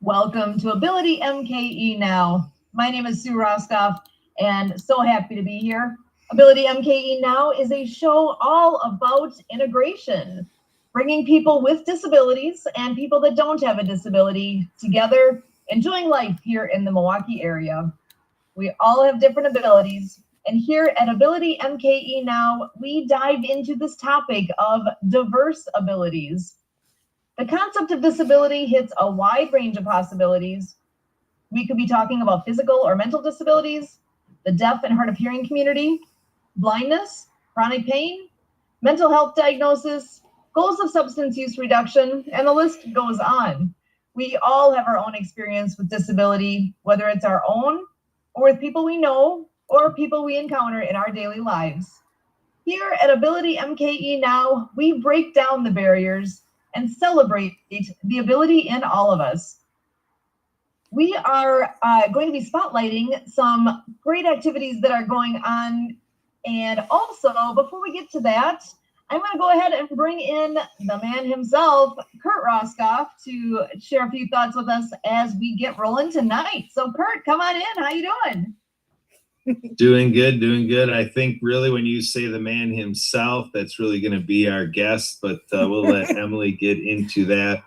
Welcome to AbilityMKE Now. My name is Sue Roskopf, and so happy to be here. AbilityMKE Now is a show all about integration, bringing people with disabilities and people that don't have a disability together, enjoying life here in the Milwaukee area. We all have different abilities, and here at AbilityMKE Now, we dive into this topic of diverse abilities. The concept of disability hits a wide range of possibilities. We could be talking about physical or mental disabilities, the deaf and hard of hearing community, blindness, chronic pain, mental health diagnosis, goals of substance use reduction, and the list goes on. We all have our own experience with disability, whether it's our own or with people we know or people we encounter in our daily lives. Here at AbilityMKE Now, we break down the barriers and celebrate the ability in all of us. We are going to be spotlighting some great activities that are going on. And also, before we get to that, I'm going to go ahead and bring in the man himself, Kurt Roskopf, to share a few thoughts with us as we get rolling tonight. So Kurt, come on in. How you doing? Doing good. I think really when you say the man himself, that's really going to be our guest, but we'll let Emily get into that.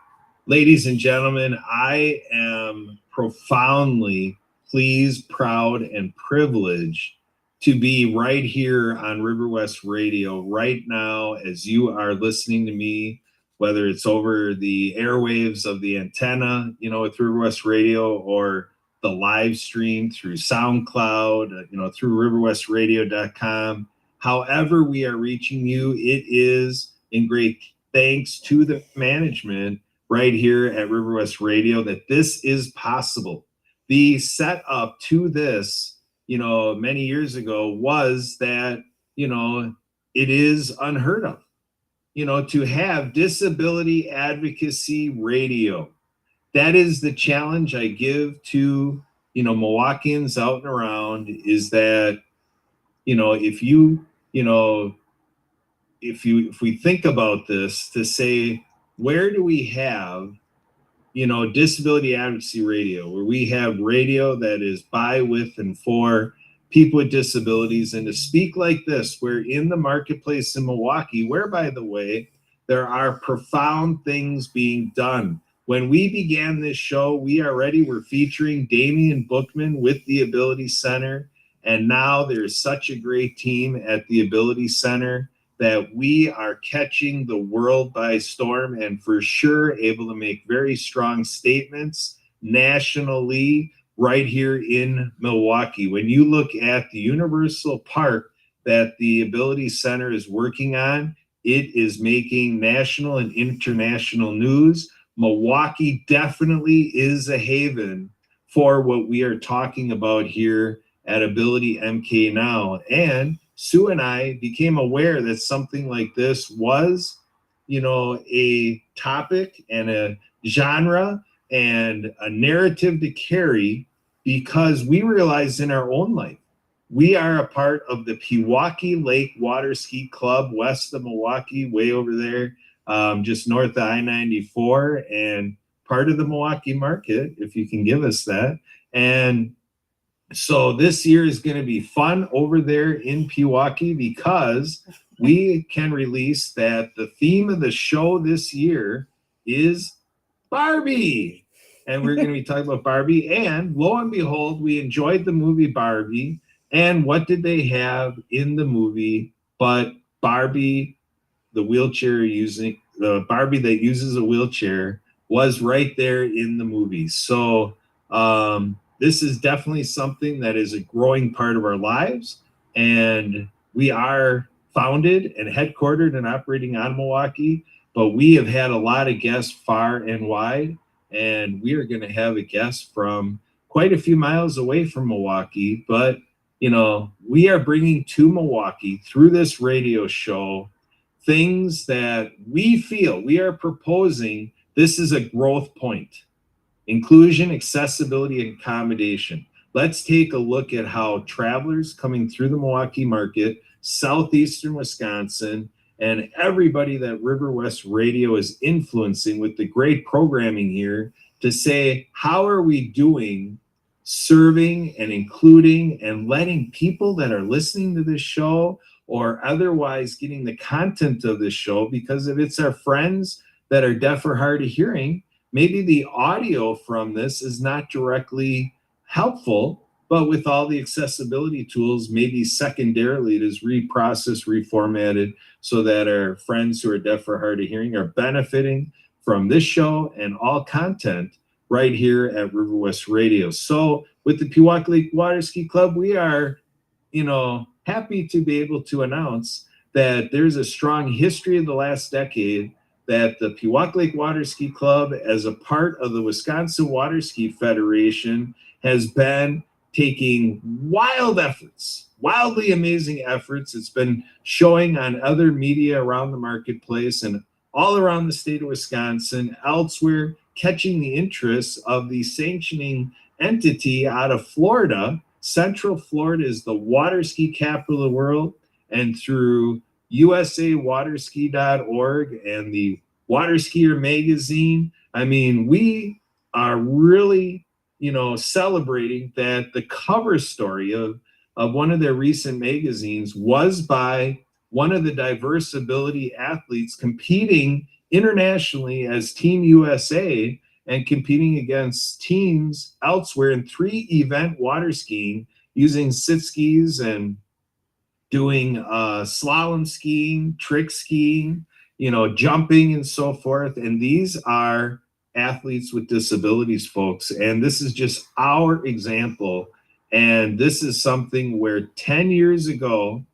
Ladies and gentlemen, I am profoundly pleased, proud, and privileged to be right here on Riverwest Radio right now as you are listening to me, whether it's over the airwaves of the antenna, with Riverwest Radio, or the live stream through SoundCloud, through riverwestradio.com. However we are reaching you, it is in great thanks to the management right here at Riverwest Radio that this is possible. The setup to this, many years ago was that, it is unheard of, to have disability advocacy radio. That is the challenge I give to, Milwaukeeans out and around, is that, if we think about this, to say, where do we have, disability advocacy radio, where we have radio that is by, with, and for people with disabilities, and to speak like this, where in the marketplace in Milwaukee, where, by the way, there are profound things being done. When we began this show, we already were featuring Damian Bookman with the Ability Center. And now there's such a great team at the Ability Center that we are catching the world by storm, and for sure able to make very strong statements nationally right here in Milwaukee. When you look at the Universal Park that the Ability Center is working on, it is making national and international news. Milwaukee definitely is a haven for what we are talking about here at AbilityMKE Now. And Sue and I became aware that something like this was, a topic and a genre and a narrative to carry, because we realized in our own life, we are a part of the Pewaukee Lake Water Ski Club west of Milwaukee, way over there. Just north of I-94, and part of the Milwaukee market, if you can give us that. And so this year is going to be fun over there in Pewaukee, because we can release that the theme of the show this year is Barbie. And we're going to be talking about Barbie. And lo and behold, we enjoyed the movie Barbie. And what did they have in the movie but Barbie? The Barbie that uses a wheelchair was right there in the movie. So this is definitely something that is a growing part of our lives. And we are founded and headquartered and operating out of Milwaukee, but we have had a lot of guests far and wide. And we are going to have a guest from quite a few miles away from Milwaukee. But, we are bringing to Milwaukee through this radio show things that we feel we are proposing. This is a growth point: inclusion, accessibility, and accommodation. Let's take a look at how travelers coming through the Milwaukee market, southeastern Wisconsin, and everybody that Riverwest Radio is influencing with the great programming here to say, how are we doing serving and including and letting people that are listening to this show or otherwise getting the content of this show, because if it's our friends that are deaf or hard of hearing, maybe the audio from this is not directly helpful, but with all the accessibility tools, maybe secondarily it is reprocessed, reformatted, so that our friends who are deaf or hard of hearing are benefiting from this show and all content right here at Riverwest Radio. So with the Pewaukee Lake Water Ski Club, we are, happy to be able to announce that there's a strong history of the last decade that the Pewaukee Lake Water Ski Club, as a part of the Wisconsin Water Ski Federation, has been taking wildly amazing efforts. It's been showing on other media around the marketplace and all around the state of Wisconsin, elsewhere, catching the interest of the sanctioning entity out of Florida. Central Florida is the water ski capital of the world, and through usawaterski.org and the Water Skier magazine, we are really celebrating that the cover story of one of their recent magazines was by one of the diverse ability athletes competing internationally as Team USA and competing against teams elsewhere in 3 event water skiing using sit skis and doing slalom skiing, trick skiing, jumping and so forth. And these are athletes with disabilities, folks. And this is just our example. And this is something where 10 years ago,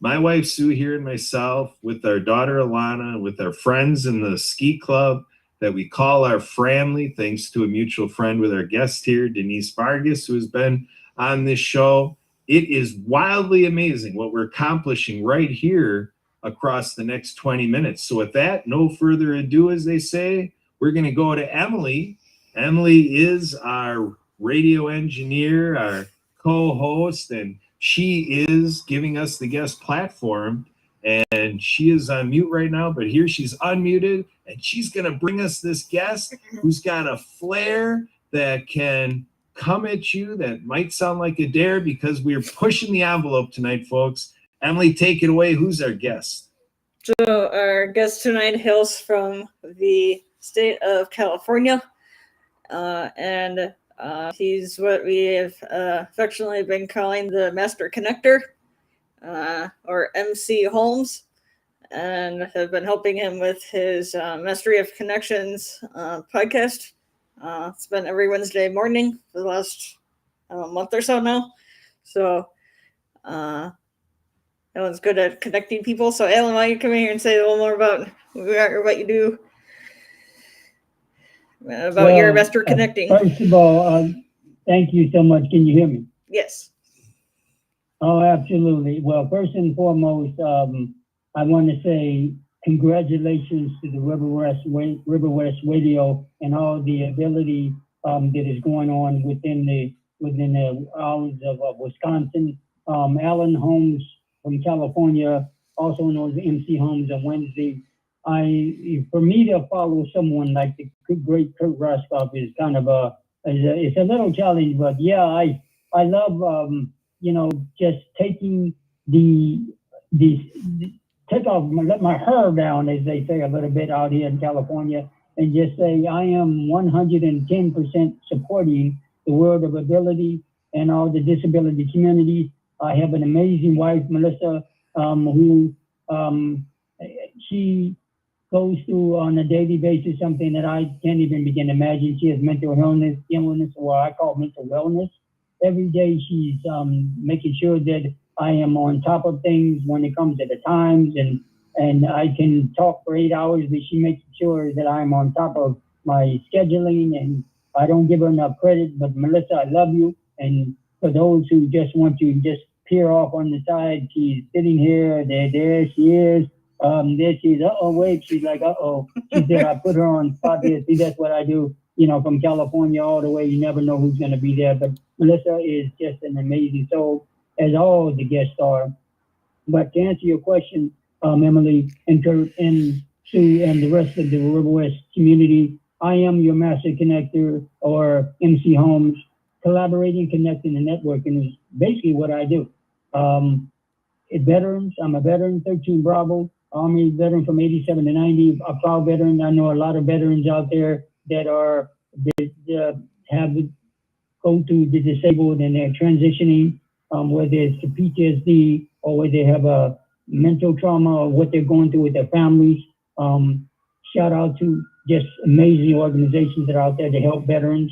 my wife Sue here and myself, with our daughter Alana, with our friends in the ski club that we call our family, thanks to a mutual friend with our guest here, Denise Vargas, who has been on this show. It is wildly amazing what we're accomplishing right here across the next 20 minutes. So with that, no further ado, as they say, we're going to go to Emily. Emily is our radio engineer, our co-host, and she is giving us the guest platform. And she is on mute right now, but here she's unmuted, and she's going to bring us this guest who's got a flair that can come at you that might sound like a dare, because we're pushing the envelope tonight, folks. Emily, take it away. Who's our guest? So our guest tonight hails from the state of California, and he's what we have affectionately been calling the Master Connector, or MC Holmes, and have been helping him with his Mastery of Connections podcast. It's been every Wednesday morning for the last month or so now. So Alan's good at connecting people. So Alan, why don't you come in here and say a little more about who you are, what you do, about your Master Connecting. First of all, thank you so much. Can you hear me? Yes. Oh, absolutely. Well, first and foremost, I want to say congratulations to the Riverwest Radio and all the ability that is going on within the islands of Wisconsin. Alan Holmes from California, also known as MC Holmes on Wednesday. For me to follow someone like the great Kurt Roskopf is kind of it's a little challenge, but yeah, I love just taking let my hair down, as they say a little bit out here in California, and just say I am 110% supporting the world of ability and all the disability community. I have an amazing wife, Melissa, who she goes through on a daily basis something that I can't even begin to imagine. She has mental illness, or I call mental wellness. Every day she's making sure that I am on top of things when it comes to the times, and I can talk for 8 hours, but she makes sure that I'm on top of my scheduling, and I don't give her enough credit. But Melissa, I love you. And for those who just want to just peer off on the side, she's sitting here, there she is. There she is, wait, she's like, she said, I put her on spot here. See, that's what I do, from California all the way. You never know who's going to be there. But Melissa is just an amazing soul, as all the guests are. But to answer your question, Emily and Kurt and Sue and the rest of the Riverwest community, I am your master connector, or MC Holmes. Collaborating, connecting, and networking is basically what I do. Veterans, I'm a veteran, 13 Bravo, Army veteran from 87 to 90, a proud veteran. I know a lot of veterans out there that have go through the disabled and they're transitioning, whether it's to PTSD or whether they have a mental trauma or what they're going through with their families. Shout out to just amazing organizations that are out there to help veterans.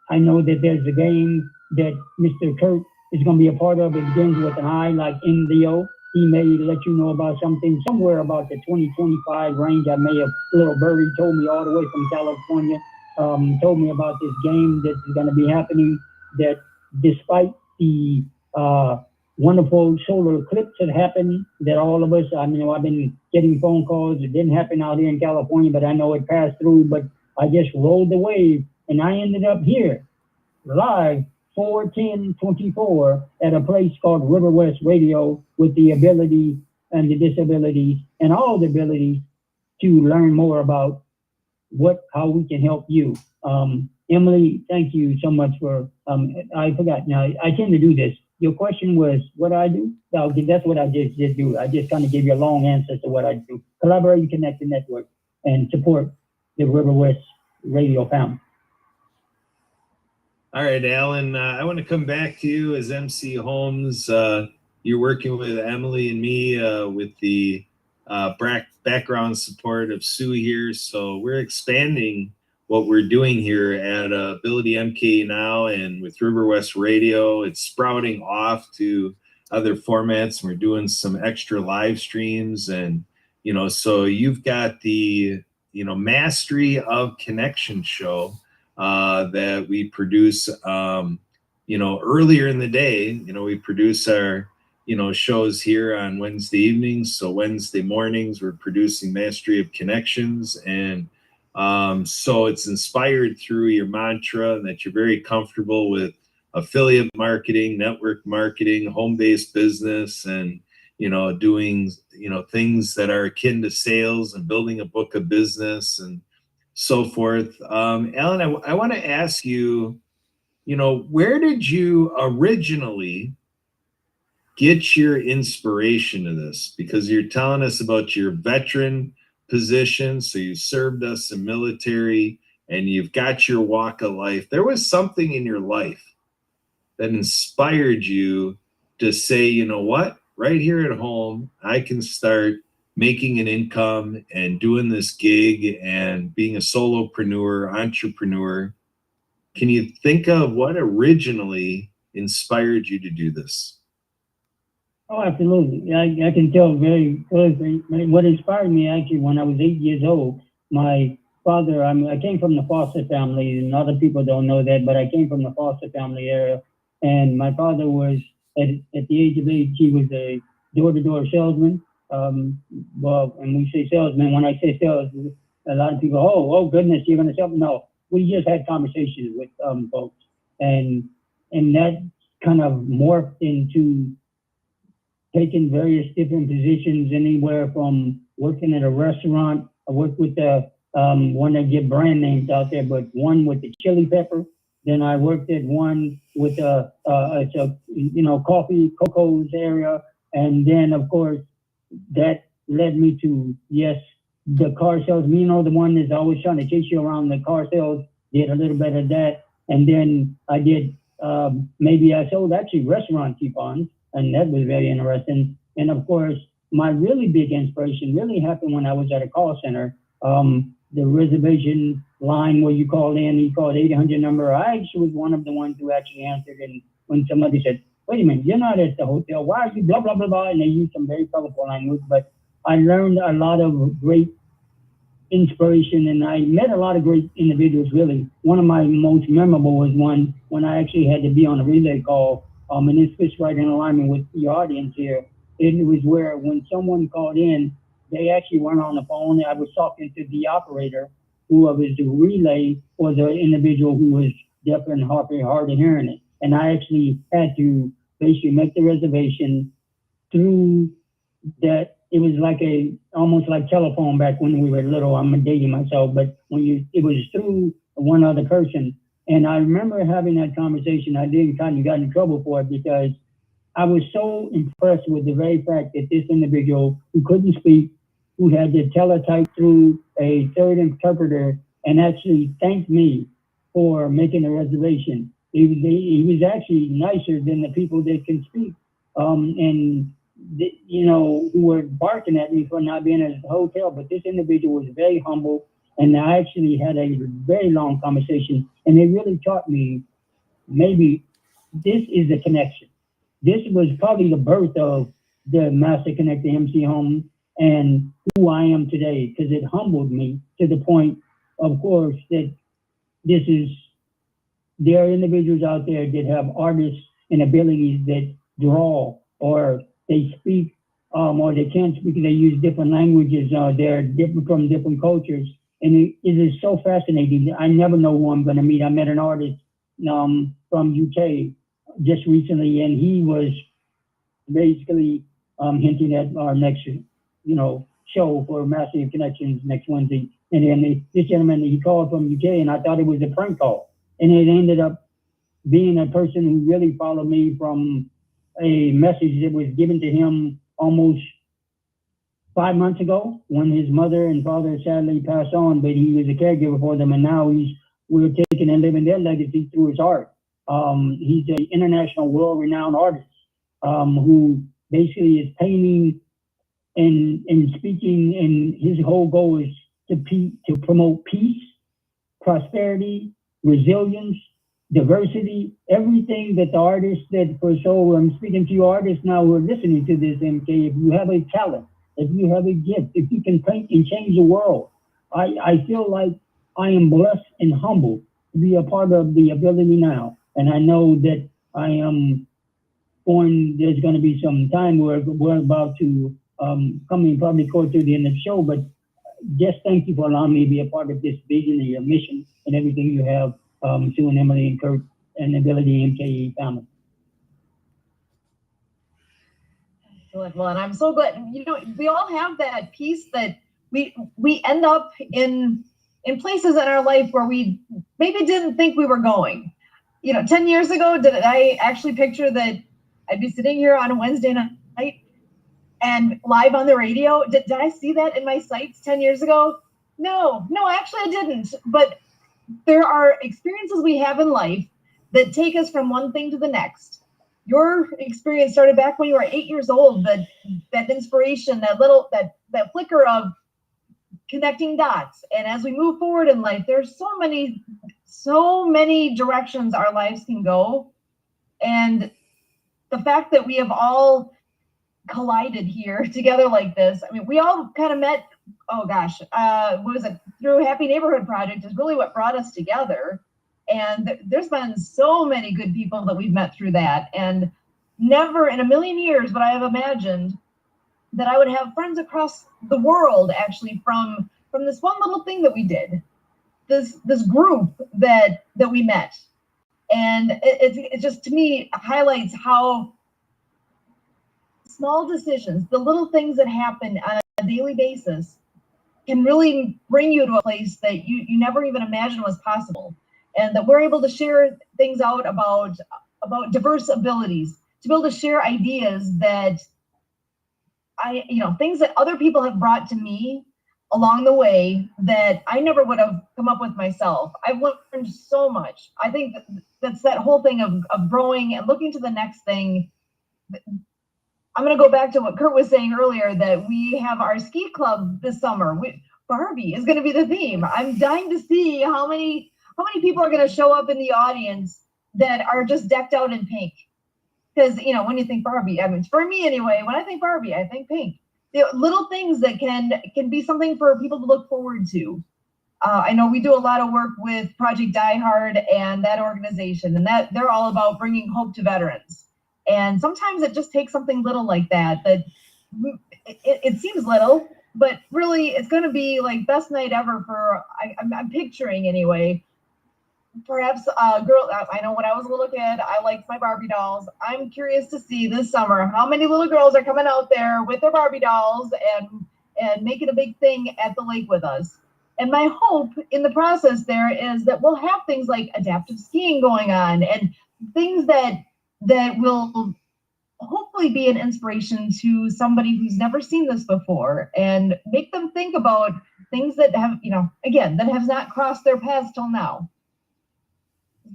I know that there's a game that Mr. Kurt is going to be a part of. It begins with an I, like NDO. He may let you know about something somewhere about the 2025 range. I may have, little birdie told me all the way from California, told me about this game that is going to be happening, that despite the wonderful solar eclipse that happened, that all of us, I've been getting phone calls. It didn't happen out here in California, but I know it passed through, but I just rolled the wave and I ended up here live 4/10/24 at a place called Riverwest Radio with the ability and the disabilities and all the abilities to learn more about how we can help you. Emily, thank you so much for, I forgot now, I tend to do this. Your question was what I do? That's what I just do. I just kind of gave you a long answer to what I do. Collaborate, connect, and network, and support the Riverwest Radio family. All right, Alan, I want to come back to you as MC Holmes. You're working with Emily and me with the background support of Sue here. So we're expanding what we're doing here at AbilityMKE Now and with Riverwest Radio. It's sprouting off to other formats. We're doing some extra live streams. And, so you've got the, Mastery of Connection show that we produce, earlier in the day. We produce our, shows here on Wednesday evenings. So Wednesday mornings, we're producing Mastery of Connections. And so it's inspired through your mantra that you're very comfortable with affiliate marketing, network marketing, home-based business, and, doing, things that are akin to sales and building a book of business and so forth. Alan, I want to ask you, where did you originally get your inspiration to this? Because you're telling us about your veteran position. So you served us in military and you've got your walk of life. There was something in your life that inspired you to say, you know what, right here at home, I can start making an income and doing this gig and being a solopreneur, entrepreneur. Can you think of what originally inspired you to do this? Oh, absolutely. I can tell very clearly. What inspired me actually when I was 8 years old, my father, I came from the foster family, and other people don't know that, but I came from the foster family area. And my father was, at the age of 8, he was a door-to-door salesman. Well, and we say salesman, when I say sales, a lot of people, oh goodness, you're going to sell? No, we just had conversations with folks. And that kind of morphed into taking various different positions, anywhere from working at a restaurant. I worked with the one that get brand names out there, but one with the chili pepper. Then I worked at one with coffee, cocoa's area. And then of course, that led me to, the car sales, the one that's always trying to chase you around the car sales, did a little bit of that. And then I did, I sold actually restaurant coupons, and that was very interesting. And of course, my really big inspiration really happened when I was at a call center. The reservation line where you called in, you called 800 number. I actually was one of the ones who actually answered. And when somebody said, wait a minute, you're not at the hotel, why are you blah, blah, blah, blah, and they used some very colorful language, but I learned a lot of great inspiration, and I met a lot of great individuals, really. One of my most memorable was one when I actually had to be on a relay call, and this fits right in alignment with the audience here. It was where when someone called in, they actually weren't on the phone. I was talking to the operator, who was the relay for the individual who was deaf and hard of hearing it. And I actually had to basically make the reservation through that it was like almost like telephone back when we were little. I'm dating myself, but it was through one other person. And I remember having that conversation. I didn't kind of got in trouble for it because I was so impressed with the very fact that this individual who couldn't speak, who had to teletype through a third interpreter and actually thanked me for making a reservation. He was actually nicer than the people that can speak. Who were barking at me for not being at the hotel, but this individual was very humble, and I actually had a very long conversation, and it really taught me maybe this is a connection. This was probably the birth of the Master Connector MC Holmes and who I am today, because it humbled me to the point, of course, that there are individuals out there that have artists and abilities that draw, or they speak, or they can't speak, they use different languages, they're different from different cultures. And it is so fascinating. I never know who I'm going to meet. I met an artist from UK just recently, and he was basically hinting at our next, show for Massive Connections next Wednesday. And then this gentleman, he called from UK, and I thought it was a prank call. And it ended up being a person who really followed me from a message that was given to him almost 5 months ago when his mother and father sadly passed on, but he was a caregiver for them. And now we're taking and living their legacy through his art. He's an international world-renowned artist who basically is painting and speaking, and his whole goal is to promote peace, prosperity, resilience, diversity, everything that the artists I'm speaking to you artists now who are listening to this, MK, if you have a talent, if you have a gift, if you can paint and change the world, I feel like I am blessed and humbled to be a part of the Ability Now. And I know that there's going to be some time where we're about to come in probably close to the end of the show, but just thank you for allowing me to be a part of this vision and your mission and everything you have, Sue and Emily and Kurt and AbilityMKE family. Well, and I'm so glad, we all have that piece that we end up in places in our life where we maybe didn't think we were going. 10 years ago, did I actually picture that I'd be sitting here on a Wednesday night and live on the radio? Did I see that in my sights 10 years ago? No, actually I didn't. But there are experiences we have in life that take us from one thing to the next. Your experience started back when you were 8 years old, that inspiration, that flicker of connecting dots. And as we move forward in life, there's so many directions our lives can go. And the fact that we have all collided here together like this, I mean, we all kind of met, through Happy Neighborhood Project is really what brought us together. And there's been so many good people that we've met through that. And never in a million years would I have imagined that I would have friends across the world actually from this one little thing that we did, this group that we met. And it just, to me, highlights how small decisions, the little things that happen on a daily basis, can really bring you to a place that you never even imagined was possible. And that we're able to share things out about diverse abilities, to be able to share ideas that things that other people have brought to me along the way that I never would have come up with myself. I've learned so much. I think that's that whole thing of growing and looking to the next thing. I'm going to go back to what Kurt was saying earlier, that we have our ski club this summer. Barbie is going to be the theme. I'm dying to see how many people are going to show up in the audience that are just decked out in pink. Because, when you think Barbie, I mean, for me anyway, when I think Barbie, I think pink. Little things that can be something for people to look forward to. I know we do a lot of work with Project Die Hard and that organization, and that they're all about bringing hope to veterans. And sometimes it just takes something little like that it seems little, but really it's going to be like best night ever I'm picturing anyway. perhaps girl, I know when I was a little kid, I liked my Barbie dolls. I'm curious to see this summer how many little girls are coming out there with their Barbie dolls and making a big thing at the lake with us. And my hope in the process there is that we'll have things like adaptive skiing going on and things that will hopefully be an inspiration to somebody who's never seen this before and make them think about things that have, again, that have not crossed their paths till now.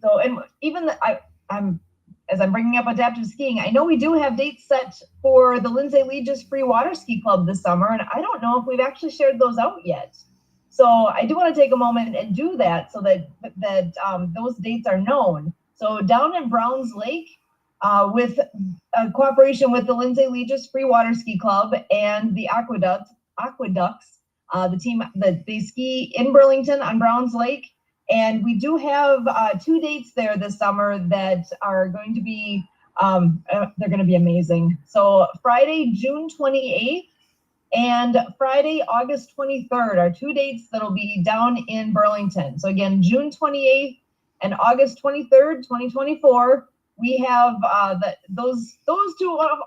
So, and even I'm as I'm bringing up adaptive skiing, I know we do have dates set for the Lindsay Legis Free Water Ski Club this summer, and I don't know if we've actually shared those out yet. So I do want to take a moment and do that so that those dates are known. So down in Browns Lake, with a cooperation with the Lindsay Legis Free Water Ski Club and the Aqueducts, the team that they ski in Burlington on Browns Lake. And we do have 2 dates there this summer that are going to be, they're going to be amazing. So Friday, June 28th and Friday, August 23rd are 2 dates that'll be down in Burlington. So again, June 28th and August 23rd, 2024. We have those 2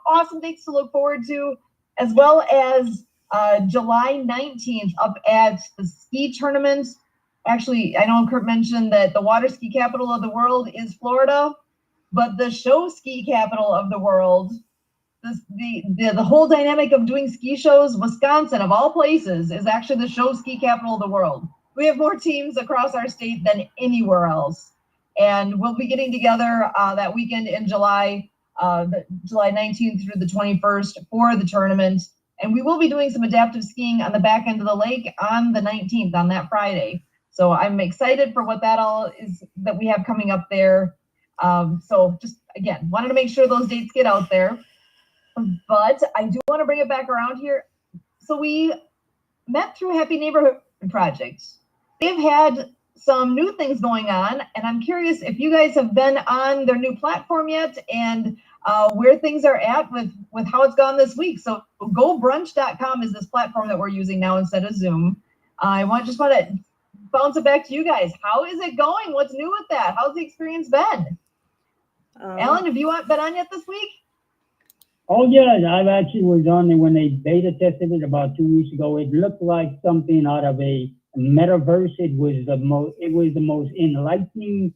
awesome dates to look forward to, as well as July 19th up at the ski tournament. Actually, I know Kurt mentioned that the water ski capital of the world is Florida, but the show ski capital of the world, the whole dynamic of doing ski shows, Wisconsin of all places, is actually the show ski capital of the world. We have more teams across our state than anywhere else. And we'll be getting together that weekend in July, July 19th through the 21st for the tournament. And we will be doing some adaptive skiing on the back end of the lake on the 19th, on that Friday. So I'm excited for what that all is that we have coming up there. So just, again, wanted to make sure those dates get out there. But I do want to bring it back around here. So we met through Happy Neighborhood Project. They've had some new things going on, and I'm curious if you guys have been on their new platform yet and where things are at with how it's gone this week. So gobrunch.com is this platform that we're using now instead of Zoom. I just want to bounce it back to you guys. How is it going? What's new with that? How's the experience been? Alan, have you been on yet this week? Oh, yeah, I've actually was on there when they beta tested it about 2 weeks ago. It looked like something out of a metaverse. It was the most enlightening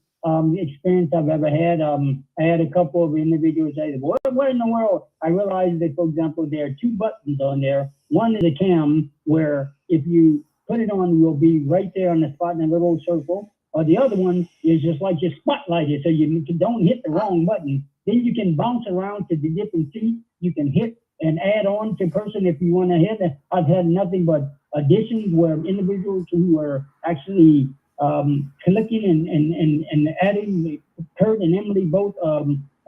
experience I've ever had. I had a couple of individuals say, what in the world? I realized that, for example, there are 2 buttons on there. One is a cam, where if you put it on, you'll be right there on the spot in a little circle. Or the other one is just like your spotlighted, so you don't hit the wrong button. Then you can bounce around to the different seats. You can hit and add on to person if you want to hit. I've had nothing but additions where individuals who were actually clicking and adding. Kurt and Emily both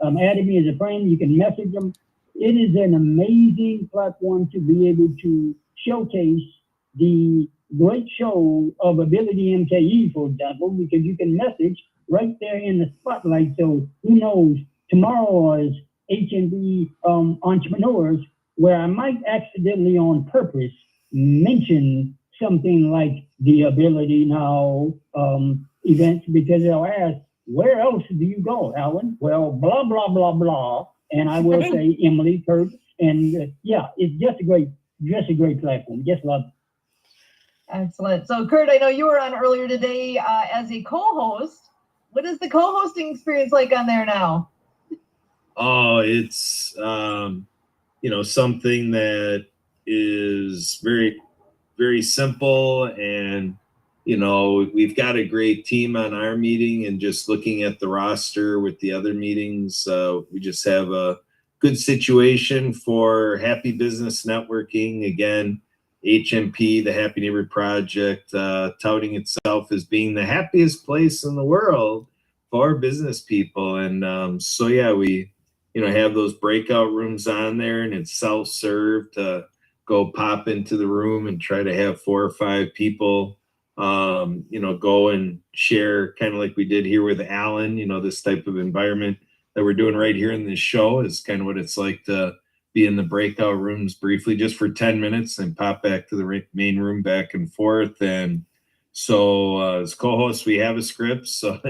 added me as a friend. You can message them. It is an amazing platform to be able to showcase the great show of AbilityMKE, for example, because you can message right there in the spotlight. So who knows, tomorrow is HNB entrepreneurs, where I might accidentally on purpose mention something like the Ability Now events, because they'll ask, where else do you go, Alan? Well, blah, blah, blah, blah. And I will say Emily, Kurt, and yeah, it's just a great platform. Just love it. Excellent. So Kurt, I know you were on earlier today as a co-host. What is the co-hosting experience like on there now? Oh, it's something that is very, very simple, and we've got a great team on our meeting, and just looking at the roster with the other meetings, we just have a good situation for happy business networking. Again, HMP, the Happy Neighborhood Project, touting itself as being the happiest place in the world for business people. And so yeah, we have those breakout rooms on there, and it's self-serve to go pop into the room and try to have 4 or 5 people go and share, kind of like we did here with Alan. This type of environment that we're doing right here in this show is kind of what it's like to be in the breakout rooms briefly just for 10 minutes and pop back to the main room back and forth. And So as co-hosts, we have a script. So,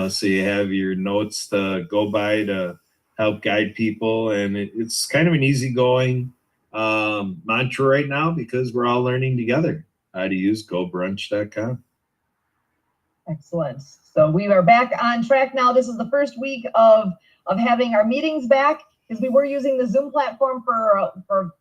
so you have your notes to go by to help guide people. And it's kind of an easygoing mantra right now because we're all learning together how to use gobrunch.com. Excellent. So we are back on track now. This is the first week of having our meetings back, because we were using the Zoom platform for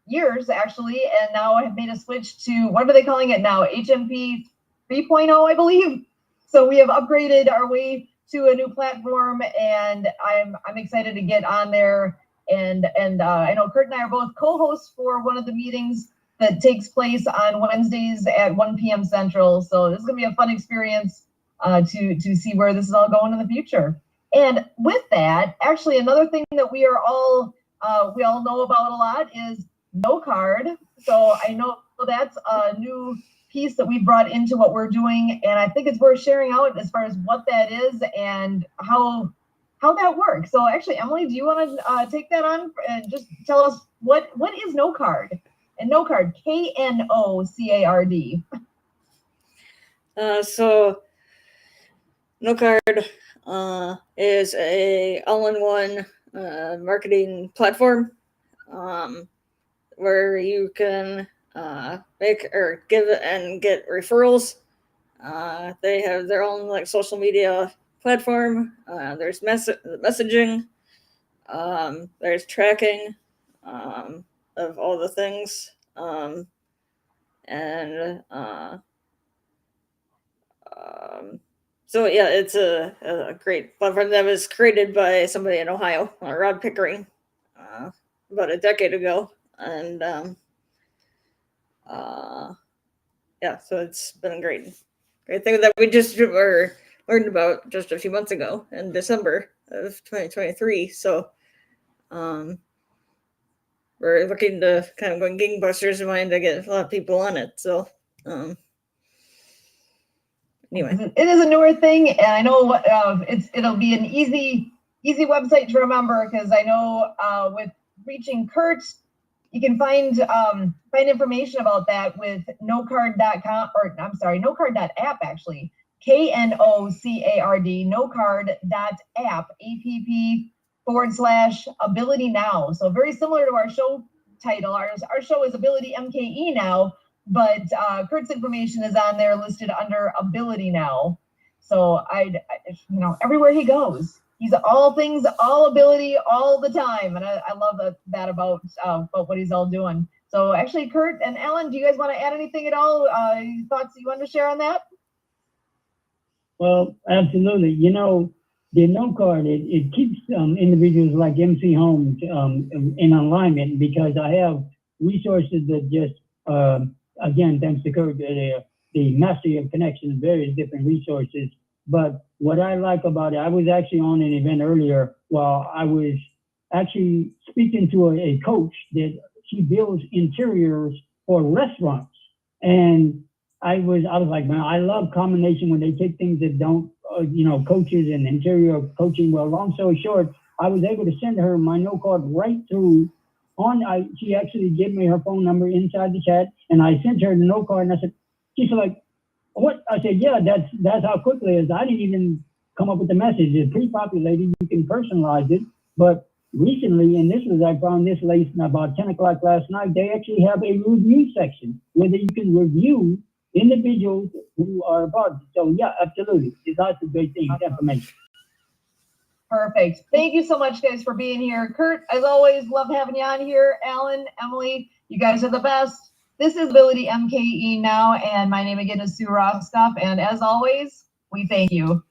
years, actually, and now have made a switch to, what are they calling it now? HMP 3.0, I believe. So we have upgraded our way to a new platform, and I'm excited to get on there. And I know Kurt and I are both co-hosts for one of the meetings that takes place on Wednesdays at 1 p.m. Central. So this is gonna be a fun experience to see where this is all going in the future. And with that, actually, another thing that we all know about a lot is No Card. So I know that's a new piece that we brought into what we're doing, and I think it's worth sharing out as far as what that is and how that works. So actually, Emily, do you want to take that on and just tell us what is No Card? And No Card, KNOCARD. So No Card is a all-in-one marketing platform where you can make or give and get referrals. They have their own social media platform. There's messaging. There's tracking of all the things. So yeah, it's a great platform that was created by somebody in Ohio, Rod Pickering, about a decade ago. And so it's been a great thing that we just learned about just a few months ago in December of 2023. So we're looking to kind of go gangbusters in mind to get a lot of people on it. So anyway, it is a newer thing, and I know it'll be an easy website to remember, because I know with reaching Kurt, you can find information about that with nocard.com, or I'm sorry, nocard.app, actually. KNOCARD, nocard.app, app/AbilityNow. So very similar to our show title. Our show is AbilityMKE Now, but Kurt's information is on there listed under Ability Now. So everywhere he goes, he's all things, all ability, all the time, and I love that about what he's all doing. So actually, Kurt and Alan, do you guys want to add anything at all? Thoughts that you want to share on that? Well, absolutely. The No Card, it keeps individuals like MC Holmes in alignment, because I have resources that just, again, thanks to Kurt, the mastery of connections, various different resources. But what I like about it, I was actually on an event earlier while I was actually speaking to a coach that she builds interiors for restaurants. And I was like, man, I love combination when they take things that don't, coaches and interior coaching. Well, long story short, I was able to send her my No Card right through she actually gave me her phone number inside the chat, and I sent her the No Card, and I said, she's like, what? I said, yeah, that's how quickly it is. I didn't even come up with the message. It's pre-populated. You can personalize it. But recently, and I found this late about 10 o'clock last night, they actually have a review section where you can review individuals who are part of it. So yeah, absolutely. It's lots of great things, information. Perfect. Thank you so much, guys, for being here. Kurt, as always, love having you on here. Alan, Emily, you guys are the best. This is AbilityMKE Now, and my name again is Sue Roskopf, and as always, we thank you.